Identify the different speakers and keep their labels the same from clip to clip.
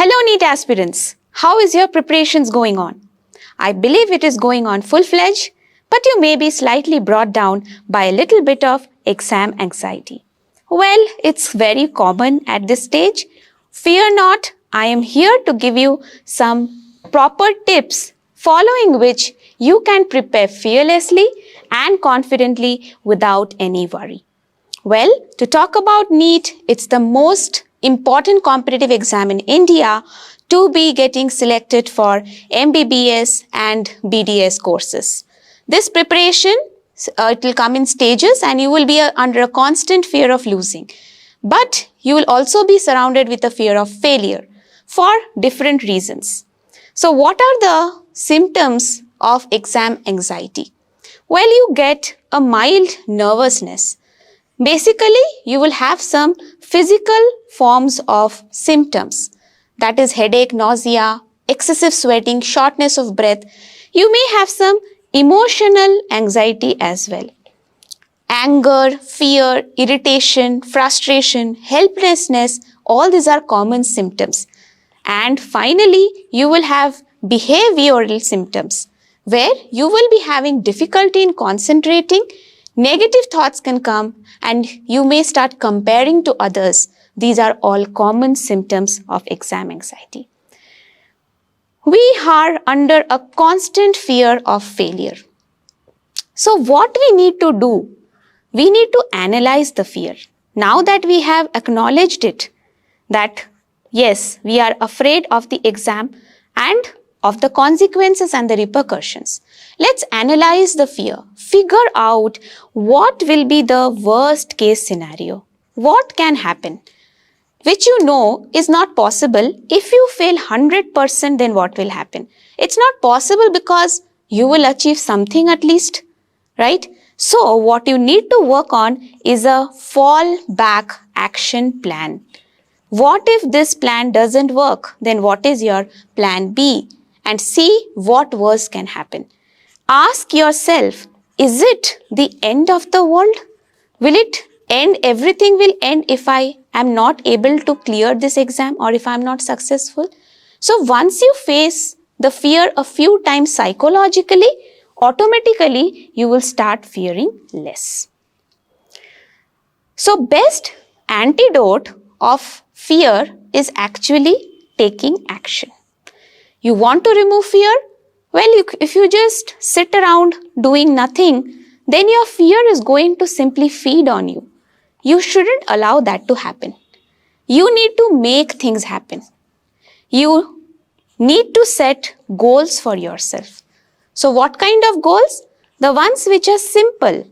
Speaker 1: Hello NEET aspirants, how is your preparations going on? I believe it is going on full-fledged, but you may be slightly brought down by a little bit of exam anxiety. Well, it's very common at this stage. Fear not, I am here to give you some proper tips following which you can prepare fearlessly and confidently without any worry. Well, to talk about NEET, it's the most important competitive exam in India to be getting selected for MBBS and BDS courses. This preparation, it will come in stages and you will be under a constant fear of losing. But you will also be surrounded with a fear of failure for different reasons. So what are the symptoms of exam anxiety? Well, you get a mild nervousness. Basically, you will have some physical forms of symptoms. That is headache, nausea, excessive sweating, shortness of breath. You may have some emotional anxiety as well. Anger, fear, irritation, frustration, helplessness, all these are common symptoms. And finally, you will have behavioral symptoms where you will be having difficulty in concentrating. Negative thoughts can come and you may start comparing to others. These are all common symptoms of exam anxiety. We are under a constant fear of failure. So what we need to do? We need to analyze the fear. Now that we have acknowledged it, that yes, we are afraid of the exam and of the consequences and the repercussions. Let's analyze the fear. Figure out what will be the worst case scenario. What can happen? Which you know is not possible. If you fail 100%, then what will happen? It's not possible because you will achieve something at least, right? So what you need to work on is a fallback action plan. What if this plan doesn't work? Then what is your plan B? And see what worse can happen. Ask yourself, is it the end of the world? Will it end? Everything will end if I am not able to clear this exam or if I am not successful. So once you face the fear a few times psychologically, automatically you will start fearing less. So best antidote of fear is actually taking action. You want to remove fear? Well, if you just sit around doing nothing, then your fear is going to simply feed on you. You shouldn't allow that to happen. You need to make things happen. You need to set goals for yourself. So what kind of goals? The ones which are simple,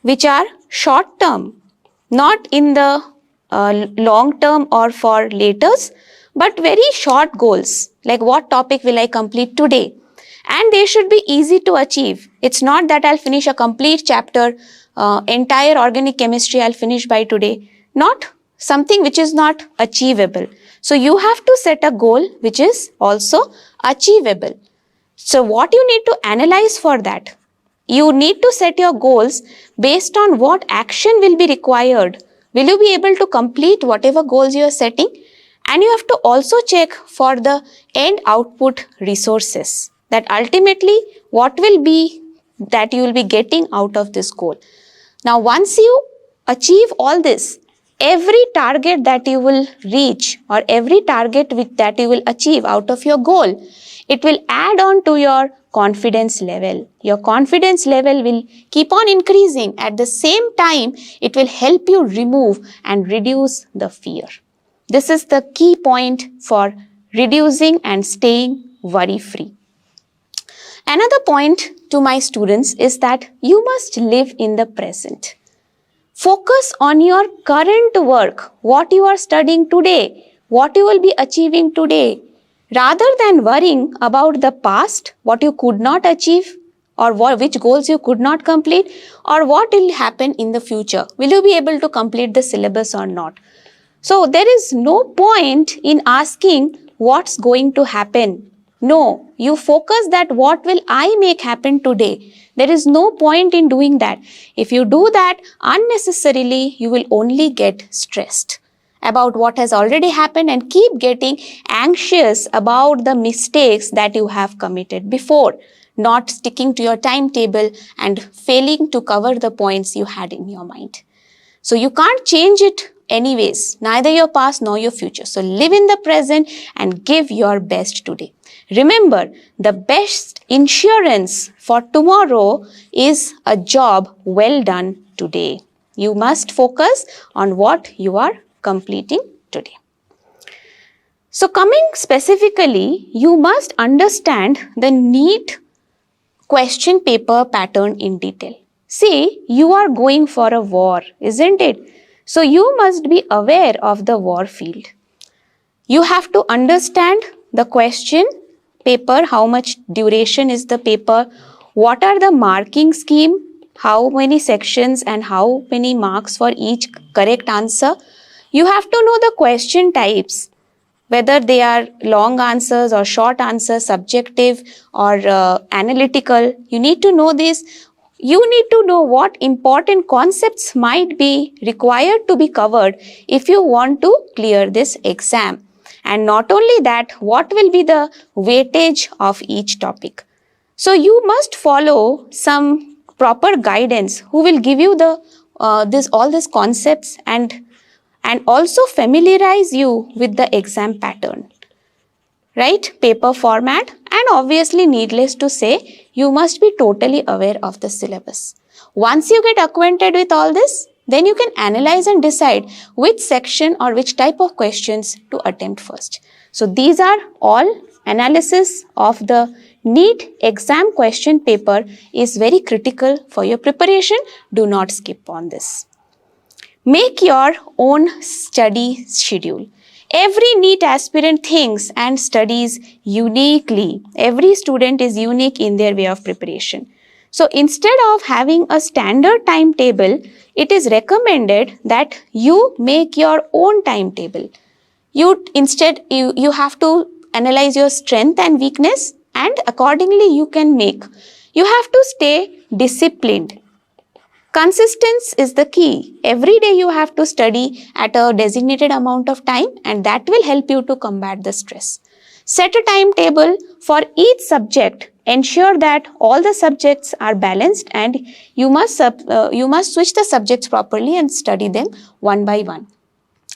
Speaker 1: which are short term, not in the long term or for laters, but very short goals, like what topic will I complete today? And they should be easy to achieve. It's not that I'll finish a complete chapter, entire organic chemistry I'll finish by today. Not something which is not achievable. So you have to set a goal which is also achievable. So what you need to analyze for that? You need to set your goals based on what action will be required. Will you be able to complete whatever goals you are setting? And you have to also check for the end output resources, that ultimately what will be that you will be getting out of this goal. Now once you achieve all this, every target that you will reach or every target that you will achieve out of your goal, it will add on to your confidence level. Your confidence level will keep on increasing. At the same time, it will help you remove and reduce the fear. This is the key point for reducing and staying worry-free. Another point to my students is that you must live in the present. Focus on your current work, what you are studying today, what you will be achieving today, rather than worrying about the past, what you could not achieve or which goals you could not complete, or what will happen in the future. Will you be able to complete the syllabus or not? So there is no point in asking what's going to happen. No, you focus that what will I make happen today. There is no point in doing that. If you do that unnecessarily, you will only get stressed. about what has already happened and keep getting anxious about the mistakes that you have committed before, not sticking to your timetable and failing to cover the points you had in your mind. So you can't change it anyways, neither your past nor your future. So live in the present and give your best today. Remember, the best insurance for tomorrow is a job well done today. You must focus on what you are completing today. So coming specifically, you must understand the NEET question paper pattern in detail. See, you are going for a war, isn't it? So you must be aware of the war field. You have to understand the question paper, how much duration is the paper, what are the marking scheme, how many sections and how many marks for each correct answer. You have to know the question types, whether they are long answers or short answers, subjective or analytical. You need to know this. You need to know what important concepts might be required to be covered if you want to clear this exam. And not only that, what will be the weightage of each topic. So you must follow some proper guidance who will give you the all these concepts and also familiarize you with the exam pattern, right? Paper format, and obviously needless to say, you must be totally aware of the syllabus. Once you get acquainted with all this, then you can analyze and decide which section or which type of questions to attempt first. So these are all analysis of the NEET exam question paper is very critical for your preparation. Do not skip on this. Make your own study schedule. Every NEET aspirant thinks and studies uniquely. Every student is unique in their way of preparation. So instead of having a standard timetable, it is recommended that you make your own timetable. You have to analyze your strength and weakness, and accordingly you can make. You have to stay disciplined. Consistency is the key. Every day you have to study at a designated amount of time, and that will help you to combat the stress. Set a timetable for each subject. Ensure that all the subjects are balanced, and you must switch the subjects properly and study them one by one.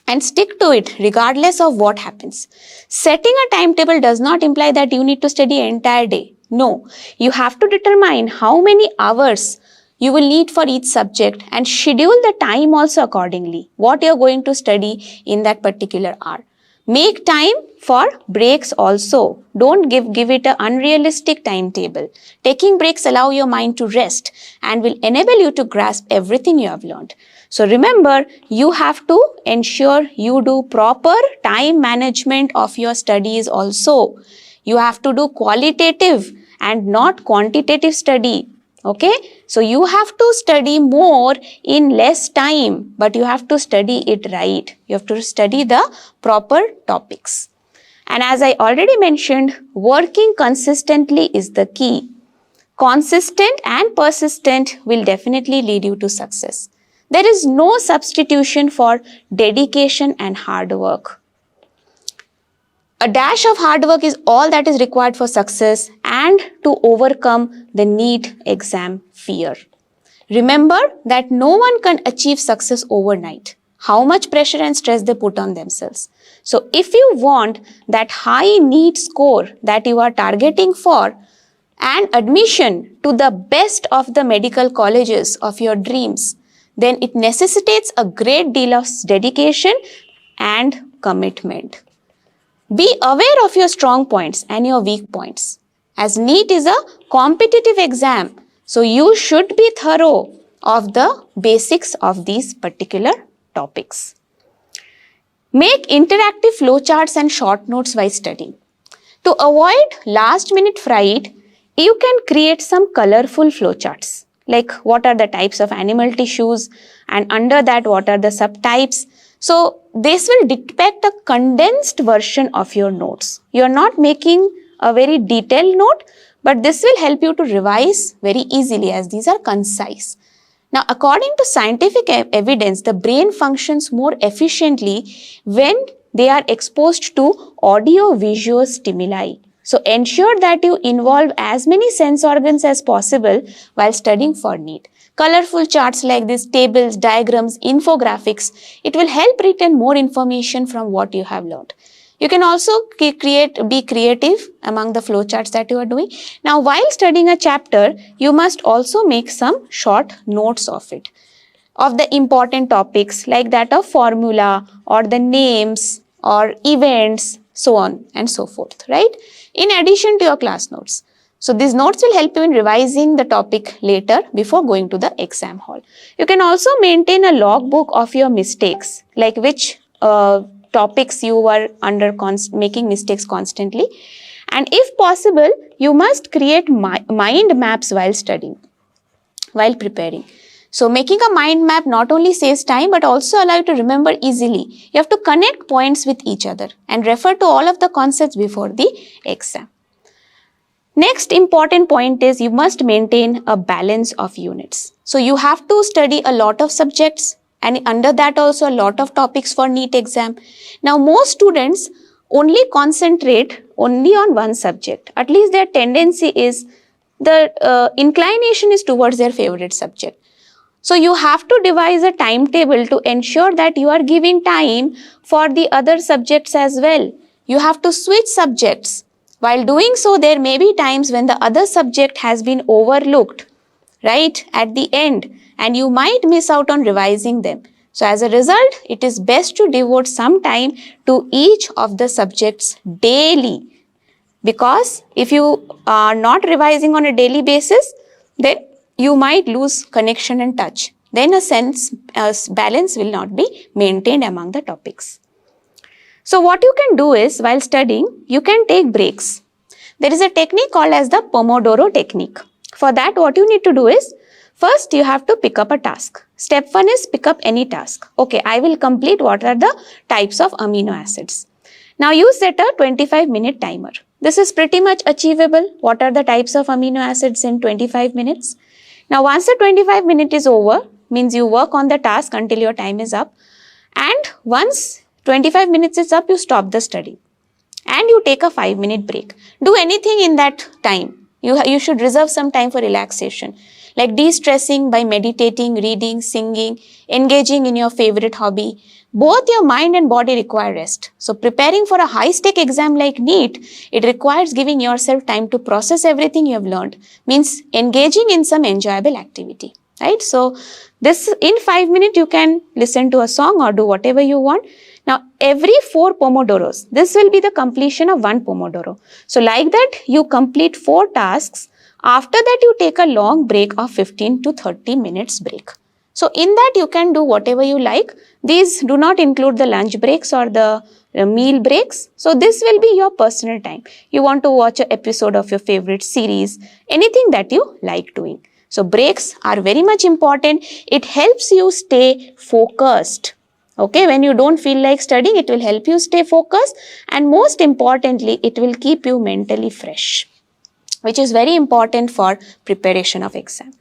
Speaker 1: And stick to it regardless of what happens. Setting a timetable does not imply that you need to study an entire day. No, you have to determine how many hours you will need for each subject and schedule the time also accordingly, what you are going to study in that particular hour. Make time for breaks also. Don't give it an unrealistic timetable. Taking breaks allow your mind to rest and will enable you to grasp everything you have learned. So remember, you have to ensure you do proper time management of your studies also. You have to do qualitative and not quantitative study. Okay, so you have to study more in less time, but you have to study it right. You have to study the proper topics. And as I already mentioned, working consistently is the key. Consistent and persistent will definitely lead you to success. There is no substitution for dedication and hard work. A dash of hard work is all that is required for success and to overcome the NEET exam fear. Remember that no one can achieve success overnight. How much pressure and stress they put on themselves. So if you want that high NEET score that you are targeting for and admission to the best of the medical colleges of your dreams, then it necessitates a great deal of dedication and commitment. Be aware of your strong points and your weak points. As NEET is a competitive exam, so you should be thorough of the basics of these particular topics. Make interactive flowcharts and short notes while studying. To avoid last-minute fright, you can create some colorful flowcharts. Like what are the types of animal tissues, and under that what are the subtypes. So this will depict a condensed version of your notes. You are not making a very detailed note, but this will help you to revise very easily as these are concise. Now, according to scientific evidence, the brain functions more efficiently when they are exposed to audio-visual stimuli. So, ensure that you involve as many sense organs as possible while studying for NEET. Colorful charts like this, tables, diagrams, infographics, it will help retain more information from what you have learned. You can also be creative among the flowcharts that you are doing. Now, while studying a chapter, you must also make some short notes of it, of the important topics like that of formula or the names or events, so on and so forth, right? In addition to your class notes. So these notes will help you in revising the topic later before going to the exam hall. You can also maintain a logbook of your mistakes, like which topics you were making mistakes constantly. And if possible, you must create mind maps while studying, while preparing. So making a mind map not only saves time but also allow you to remember easily. You have to connect points with each other and refer to all of the concepts before the exam. Next important point is you must maintain a balance of units. So you have to study a lot of subjects and under that also a lot of topics for NEET exam. Now most students only concentrate only on one subject. At least their tendency is, the inclination is towards their favorite subject. So you have to devise a timetable to ensure that you are giving time for the other subjects as well. You have to switch subjects. While doing so, there may be times when the other subject has been overlooked, right, at the end, and you might miss out on revising them. So as a result, it is best to devote some time to each of the subjects daily. Because if you are not revising on a daily basis, then you might lose connection and touch. Then a balance will not be maintained among the topics. So what you can do is, while studying, you can take breaks. There is a technique called as the Pomodoro technique. For that, what you need to do is, first you have to pick up a task. Step 1 is pick up any task. Okay, I will complete what are the types of amino acids. Now you set a 25-minute timer. This is pretty much achievable. What are the types of amino acids in 25 minutes? Now once the 25 minute is over, means you work on the task until your time is up. And once 25 minutes is up, you stop the study. And you take a 5-minute break. Do anything in that time. You should reserve some time for relaxation. Like de-stressing by meditating, reading, singing, engaging in your favorite hobby. Both your mind and body require rest. So preparing for a high-stake exam like NEET, it requires giving yourself time to process everything you have learned. Means engaging in some enjoyable activity. Right? So this, in 5 minutes you can listen to a song or do whatever you want. Now every 4 Pomodoros, this will be the completion of 1 Pomodoro. So like that you complete 4 tasks. After that you take a long break of 15 to 30 minutes break. So in that you can do whatever you like. These do not include the lunch breaks or the meal breaks. So this will be your personal time. You want to watch an episode of your favorite series, anything that you like doing. So breaks are very much important. It helps you stay focused. Okay, when you don't feel like studying, it will help you stay focused, and most importantly, it will keep you mentally fresh, which is very important for preparation of exam.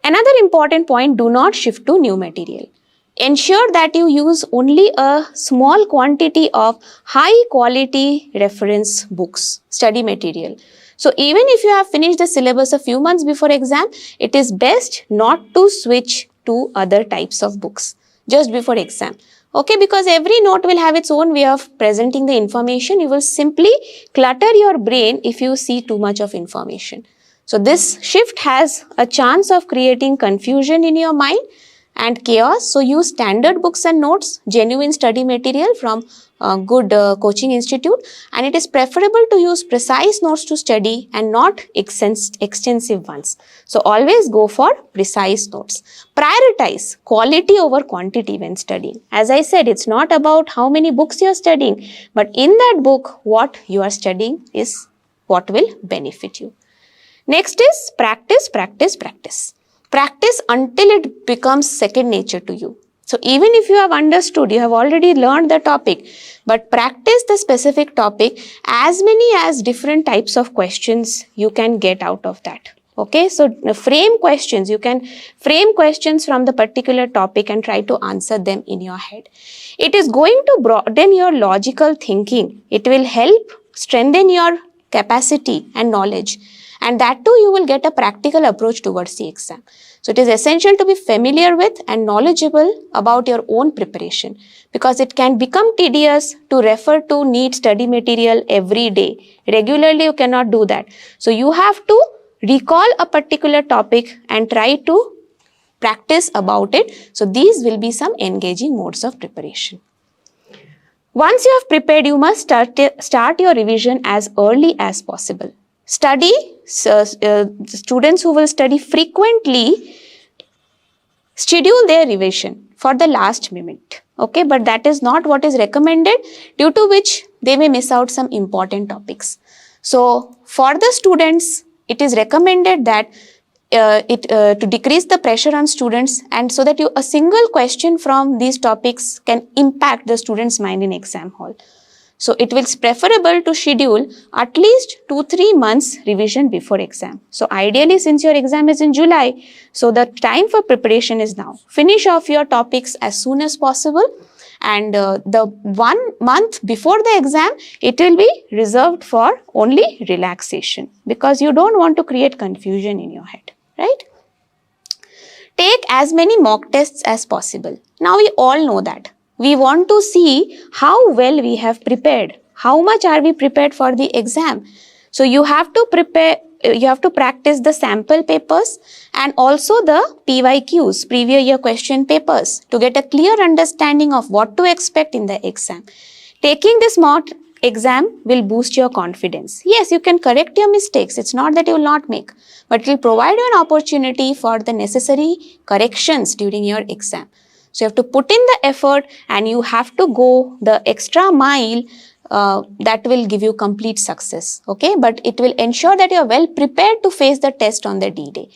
Speaker 1: Another important point, do not shift to new material. Ensure that you use only a small quantity of high quality reference books, study material. So even if you have finished the syllabus a few months before exam, it is best not to switch to other types of books just before exam. Okay, because every note will have its own way of presenting the information. You will simply clutter your brain if you see too much of information. So this shift has a chance of creating confusion in your mind and chaos. So use standard books and notes, genuine study material from a good coaching institute, and it is preferable to use precise notes to study and not extensive ones. So always go for precise notes. Prioritize quality over quantity when studying. As I said, it's not about how many books you are studying, but in that book, what you are studying is what will benefit you. Next is practice, practice, practice. Practice until it becomes second nature to you. So even if you have understood, you have already learned the topic, but practice the specific topic as many as different types of questions you can get out of that. Okay, so frame questions. You can frame questions from the particular topic and try to answer them in your head. It is going to broaden your logical thinking. It will help strengthen your capacity and knowledge. And that too, you will get a practical approach towards the exam. So it is essential to be familiar with and knowledgeable about your own preparation, because it can become tedious to refer to NEET study material every day. Regularly, you cannot do that. So you have to recall a particular topic and try to practice about it. So these will be some engaging modes of preparation. Once you have prepared, you must start your revision as early as possible. Students who will study frequently schedule their revision for the last minute. Okay, but that is not what is recommended, due to which they may miss out some important topics. So for the students, it is recommended that to decrease the pressure on students, and so that a single question from these topics can impact the student's mind in exam hall. So it is preferable to schedule at least 2-3 months revision before exam. So ideally, since your exam is in July, so the time for preparation is now. Finish off your topics as soon as possible, and the 1 month before the exam, it will be reserved for only relaxation, because you don't want to create confusion in your head, right? Take as many mock tests as possible. Now we all know that. We want to see how well we have prepared. How much are we prepared for the exam? So you have to practice the sample papers and also the PYQs, previous year question papers, to get a clear understanding of what to expect in the exam. Taking this mock exam will boost your confidence. Yes, you can correct your mistakes. It's not that you will not make, but it will provide you an opportunity for the necessary corrections during your exam. So you have to put in the effort, and you have to go the extra mile that will give you complete success. Okay, but it will ensure that you are well prepared to face the test on the D-Day.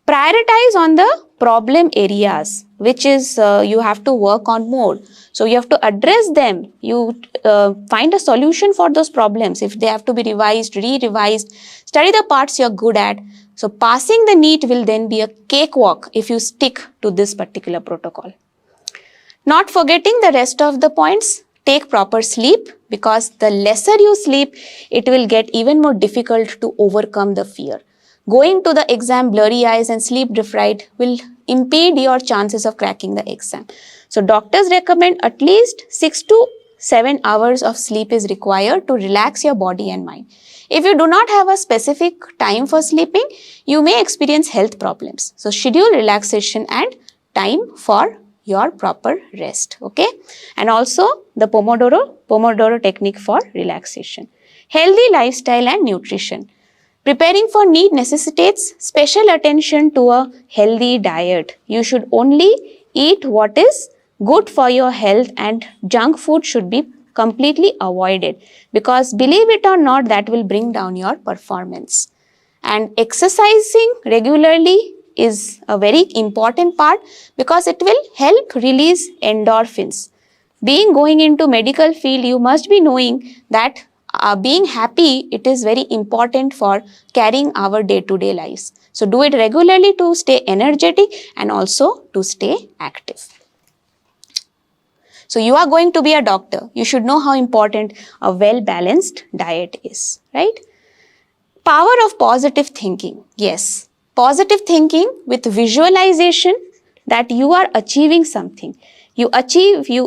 Speaker 1: Prioritize on the problem areas, which is you have to work on more. So you have to address them. You find a solution for those problems. If they have to be revised, re-revised, study the parts you are good at. So passing the NEET will then be a cakewalk if you stick to this particular protocol. Not forgetting the rest of the points, take proper sleep, because the lesser you sleep, it will get even more difficult to overcome the fear. Going to the exam blurry eyes and sleep deprived will impede your chances of cracking the exam. So doctors recommend at least 6 to 7 hours of sleep is required to relax your body and mind. If you do not have a specific time for sleeping, you may experience health problems. So schedule relaxation and time for your proper rest. Okay, and also the Pomodoro technique for relaxation. Healthy lifestyle and nutrition. Preparing for NEET necessitates special attention to a healthy diet. You should only eat what is good for your health, and junk food should be completely avoided, because believe it or not, that will bring down your performance. And exercising regularly is a very important part, because it will help release endorphins. Going into medical field, you must be knowing that being happy, it is very important for carrying our day-to-day lives. So do it regularly to stay energetic and also to stay active. So you are going to be a doctor. You should know how important a well-balanced diet is, right? Power of positive thinking. Yes, positive thinking with visualization that you are achieving something. You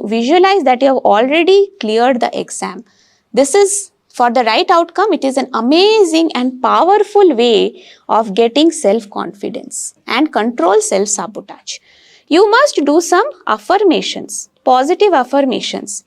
Speaker 1: visualize that you have already cleared the exam. This is, for the right outcome, it is an amazing and powerful way of getting self-confidence and control self-sabotage. You must do some affirmations, positive affirmations,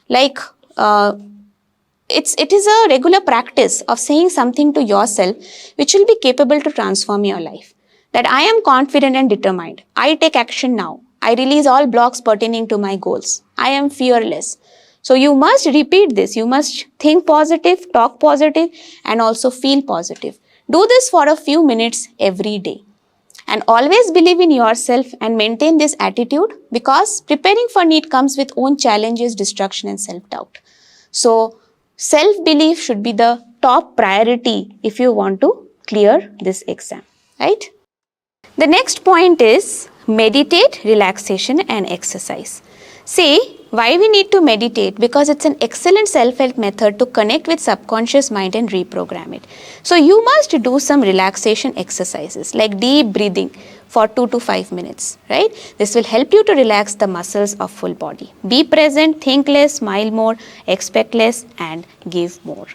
Speaker 1: like it is a regular practice of saying something to yourself which will be capable to transform your life. That I am confident and determined. I take action now. I release all blocks pertaining to my goals. I am fearless. So you must repeat this. You must think positive, talk positive, and also feel positive. Do this for a few minutes every day. And always believe in yourself and maintain this attitude, because preparing for NEET comes with own challenges, distraction, and self-doubt. So self-belief should be the top priority if you want to clear this exam, right? The next point is meditate, relaxation and exercise. See, why we need to meditate? Because it's an excellent self-help method to connect with subconscious mind and reprogram it. So you must do some relaxation exercises like deep breathing for 2 to 5 minutes, right? This will help you to relax the muscles of full body. Be present, think less, smile more, expect less and give more.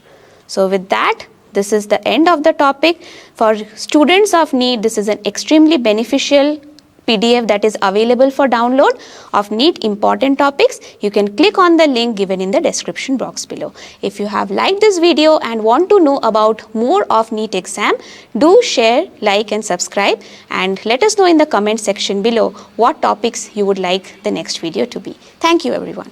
Speaker 1: So with that, this is the end of the topic. For students of NEET, this is an extremely beneficial PDF that is available for download of NEET important topics. You can click on the link given in the description box below. If you have liked this video and want to know about more of NEET exam, do share, like and subscribe and let us know in the comment section below what topics you would like the next video to be. Thank you everyone.